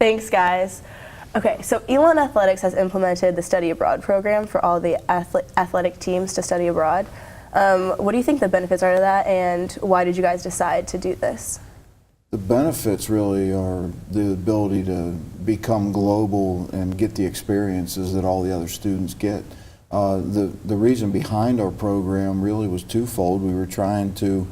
Thanks, guys. Okay, so Elon Athletics has implemented the study abroad program for all the athletic teams to study abroad. What do you think the benefits are to that, and why did you guys decide to do this? The benefits really are the ability to become global and get the experiences that all the other students get. The reason behind our program really was twofold. We were trying to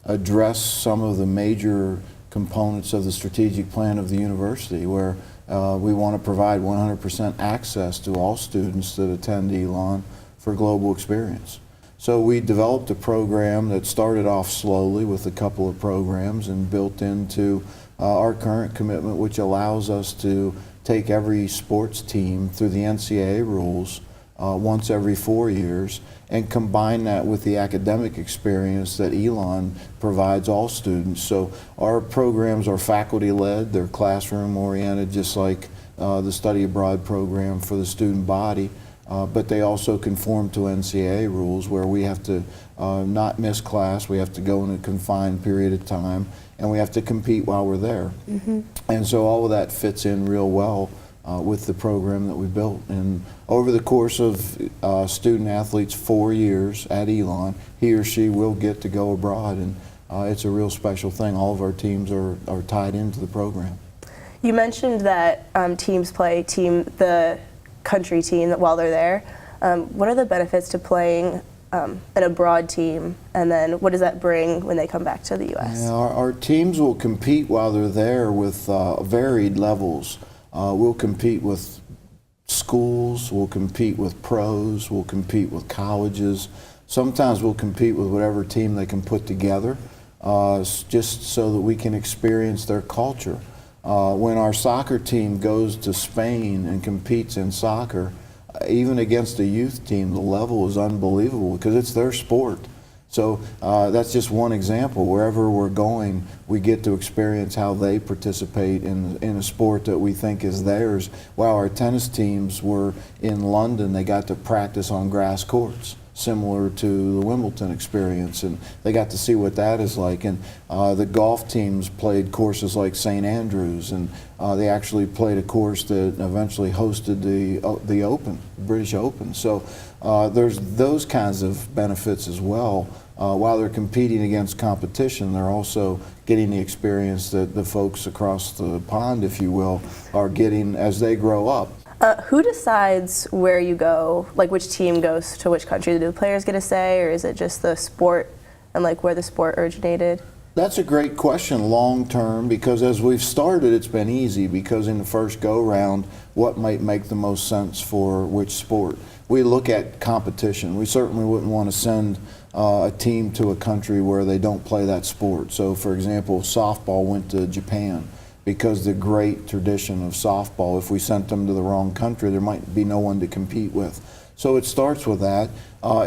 address some of the major components of the strategic plan of the university, where we want to provide 100% access to all students that attend Elon for global experience. So we developed a program that started off slowly with a couple of programs and built into our current commitment, which allows us to take every sports team through the NCAA rules once every 4 years and combine that with the academic experience that Elon provides all students. So our programs are faculty-led, they're classroom-oriented, just like the study abroad program for the student body. But they also conform to NCAA rules, where we have to not miss class, we have to go in a confined period of time, and we have to compete while we're there. And so all of that fits in real well with the program that we built. And over the course of student athletes' 4 years at Elon, he or she will get to go abroad, and it's a real special thing. All of our teams are tied into the program. You mentioned that teams play the country team while they're there. What are the benefits to playing an abroad team, and then what does that bring when they come back to the U.S.? Yeah, our teams will compete while they're there with varied levels. We'll compete with schools, we'll compete with pros, we'll compete with colleges. Sometimes we'll compete with whatever team they can put together, just so that we can experience their culture. When our soccer team goes to Spain and competes in soccer, even against a youth team, the level is unbelievable because it's their sport. So that's just one example. Wherever we're going, we get to experience how they participate in a sport that we think is theirs. While our tennis teams were in London, they got to practice on grass courts, similar to the Wimbledon experience, and they got to see what that is like. And the golf teams played courses like St. Andrews, and they actually played a course that eventually hosted the Open, the British Open. So there's those kinds of benefits as well. While they're competing against competition, they're also getting the experience that the folks across the pond, if you will, are getting as they grow up. Who decides where you go, like which team goes to which country? Do the players get a say, or is it just the sport and like where the sport originated? That's a great question long term, because as we've started, it's been easy, because in the first go round, what might make the most sense for which sport? We look at competition. We certainly wouldn't want to send a team to a country where they don't play that sport. So for example, softball went to Japan because the great tradition of softball, if we sent them to the wrong country, there might be no one to compete with. So it starts with that.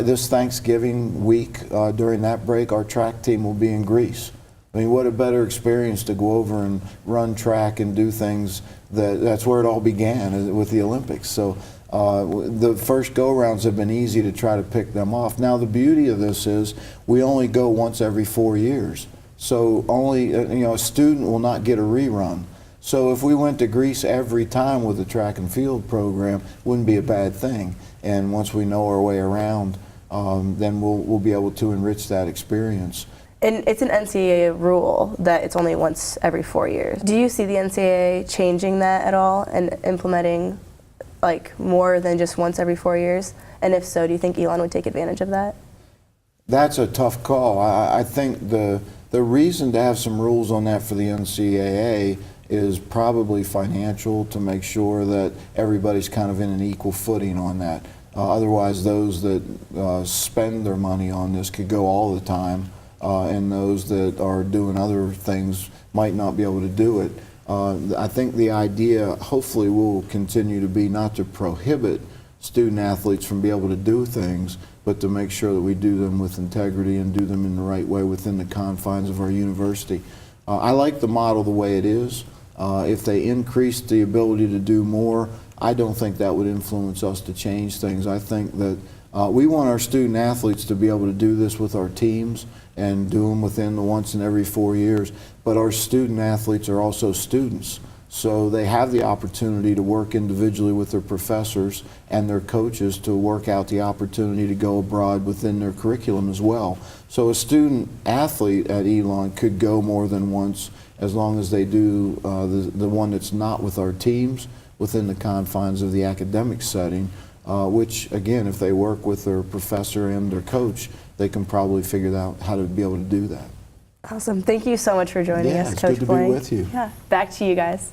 This Thanksgiving week, during that break, our track team will be in Greece. I mean, what a better experience to go over and run track and do things. That's where it all began, with the Olympics. So the first go-rounds have been easy to try to pick them off. Now the beauty of this is we only go once every 4 years. So only, a student will not get a rerun. So if we went to Greece every time with the track and field program, wouldn't be a bad thing. And once we know our way around, then we'll be able to enrich that experience. And it's an NCAA rule that it's only once every 4 years. Do you see the NCAA changing that at all and implementing like more than just once every 4 years? And if so, do you think Elon would take advantage of that? That's a tough call. I think the reason to have some rules on that for the NCAA is probably financial, to make sure that everybody's kind of in an equal footing on that. Otherwise, those that spend their money on this could go all the time, and those that are doing other things might not be able to do it. I think the idea, hopefully, will continue to be not to prohibit student athletes from being able to do things, but to make sure that we do them with integrity and do them in the right way within the confines of our university. I like the model the way it is. If they increase the ability to do more, I don't think that would influence us to change things. I think that we want our student athletes to be able to do this with our teams and do them within the once in every 4 years. But our student athletes are also students. So they have the opportunity to work individually with their professors and their coaches to work out the opportunity to go abroad within their curriculum as well. So a student athlete at Elon could go more than once as long as they do the one that's not with our teams within the confines of the academic setting, which again, if they work with their professor and their coach, they can probably figure out how to be able to do that. Awesome. Thank you so much for joining us, it's Coach good to Blank. be with you. Yeah. Back to you guys.